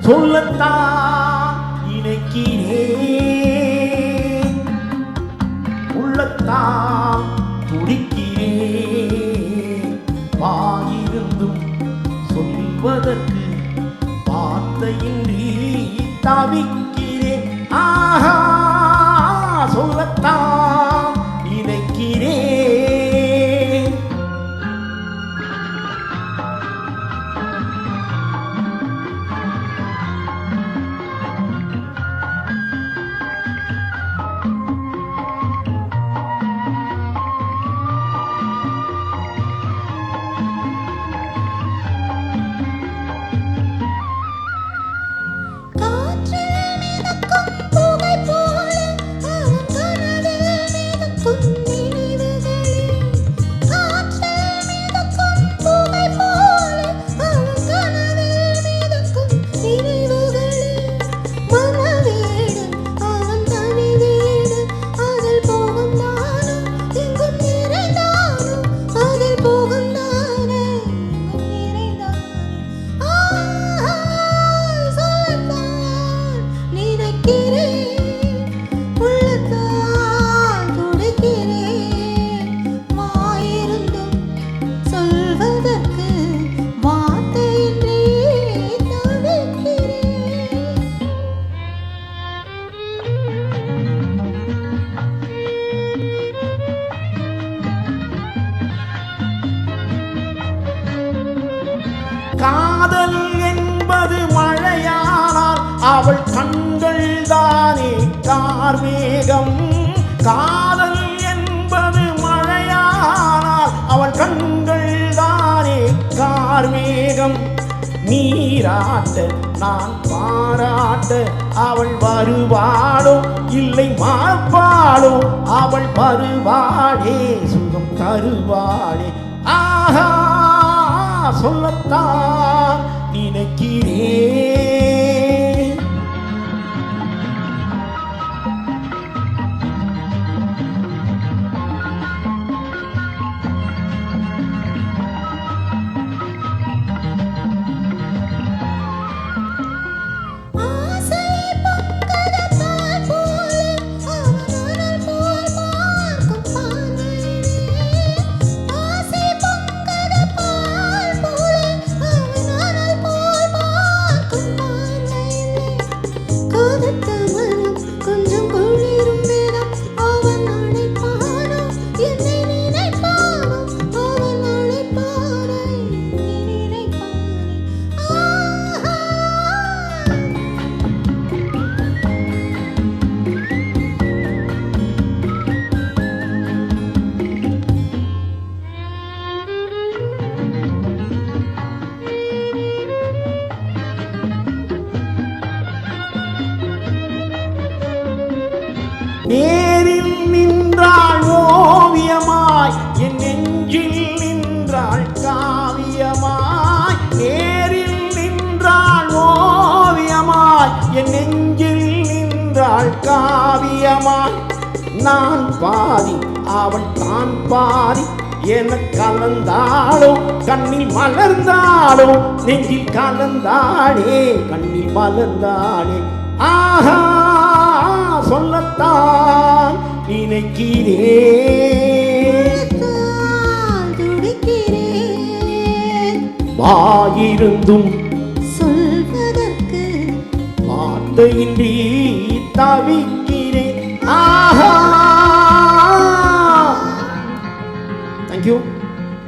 சொல்லத்தான் நினைக்கிறேன், உள்ளத்தான் துடிக்கிறேன். வாயிருந்தும் சொல்வதற்கு வார்த்தையின்றி தவிக்கிறேன். ஆஹா, சொல்லத்தான் நினைக்கிறேன். காதல் என்பது மழையானால் அவள் கண்கள் தானே கார்மேகம். காதல் என்பது மழையானால் அவள் கண்கள் தானே கார்மேகம். நீராட்ட நான் பாராட்ட அவள் வருவாளோ இல்லை மார்பாளோ, அவள் வருவாளே சுகம் தருவாளே. ஆஹா, சொல்லத்தான் நினைக்கிறேன். நேரில் நின்றாள் ஓவியமாய், என் நெஞ்சில் நின்றாள் காவியமாய். நேரில் நின்றாள் ஓவியமாய், என் நெஞ்சில் நின்றாள் காவியமாய். நான் பாதி அவள் தான் பாதி என கலந்தாளோ, கண்ணில் மலர்ந்தாளோ, நெஞ்சில் கலந்தாளே கண்ணில் மலர்ந்தாளே. ஆஹா, சொல்லத்தான் நினைக்கிறேன், வாயிருந்தும் சொல்வதற்கு வார்த்தையின்றி தவிக்கிறேன்.